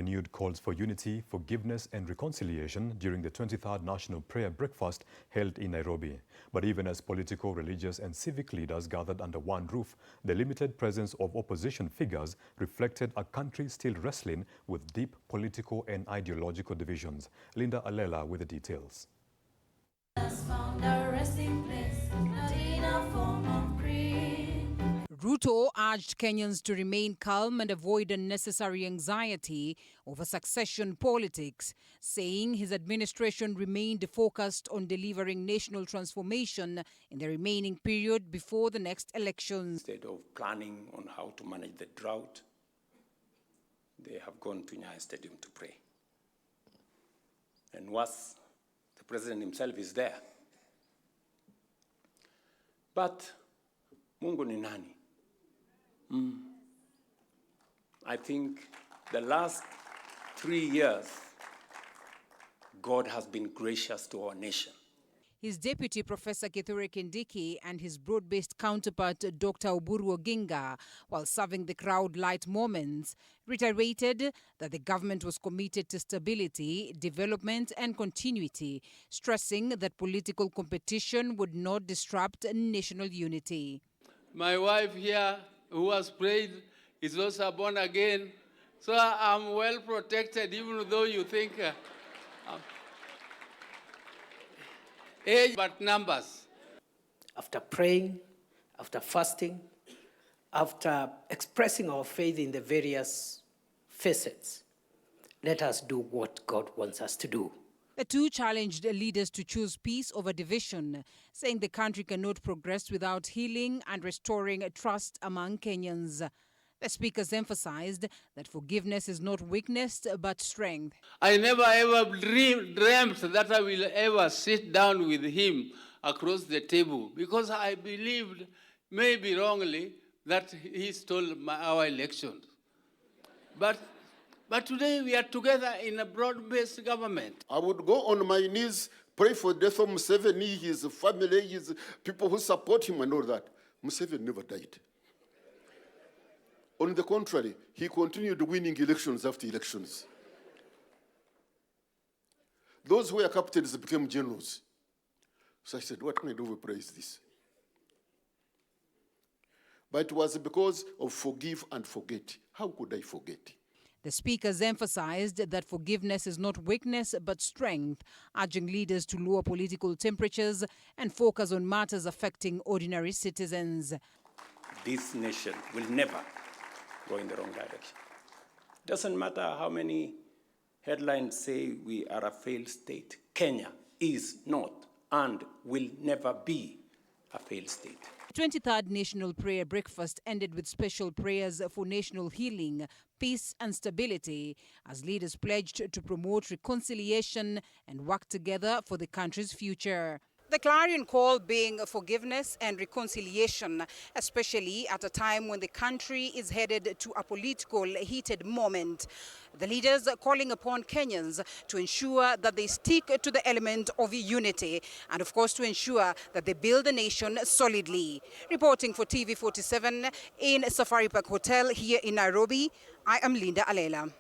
renewed calls for unity, forgiveness and reconciliation during the 23rd National Prayer Breakfast held in Nairobi. But even as political, religious and civic leaders gathered under one roof, the limited presence of opposition figures reflected a country still wrestling with deep political and ideological divisions. Linda Alela with the details. Ruto urged Kenyans to remain calm and avoid unnecessary anxiety over succession politics, saying his administration remained focused on delivering national transformation in the remaining period before the next elections. Instead of planning on how to manage the drought, they have gone to Nyayo Stadium to pray. And worse, the president himself is there. But Mungu ni nani? I think the last 3 years, God has been gracious to our nation. His deputy, Professor Kithure Kindiki, and his broad-based counterpart, Dr. Oburu Oginga, while serving the crowd light moments, reiterated that the government was committed to stability, development and continuity, stressing that political competition would not disrupt national unity. My wife here, who was prayed, is also born again. So I'm well protected, even though you think age but numbers. After praying, after fasting, after expressing our faith in the various facets, let us do what God wants us to do. The two challenged leaders to choose peace over division, saying the country cannot progress without healing and restoring trust among Kenyans. The speakers emphasized that forgiveness is not weakness but strength. I never ever dreamt that I will ever sit down with him across the table because I believed, maybe wrongly, that he stole our elections. But today we are together in a broad-based government. I would go on my knees, pray for death of Museveni, his family, his people who support him and all that. Museveni never died. On the contrary, he continued winning elections after elections. Those who were captains became generals. So I said, what kind of a prayer is this? But it was because of forgive and forget. How could I forget? The speakers emphasized that forgiveness is not weakness but strength, urging leaders to lower political temperatures and focus on matters affecting ordinary citizens. This nation will never go in the wrong direction. Doesn't matter how many headlines say we are a failed state. Kenya is not and will never be a failed state. The 23rd National Prayer Breakfast ended with special prayers for national healing, peace and stability, as leaders pledged to promote reconciliation and work together for the country's future. The clarion call being forgiveness and reconciliation, especially at a time when the country is headed to a political heated moment. The leaders calling upon Kenyans to ensure that they stick to the element of unity and, of course, to ensure that they build the nation solidly. Reporting for TV47 in Safari Park Hotel here in Nairobi, I am Linda Alela.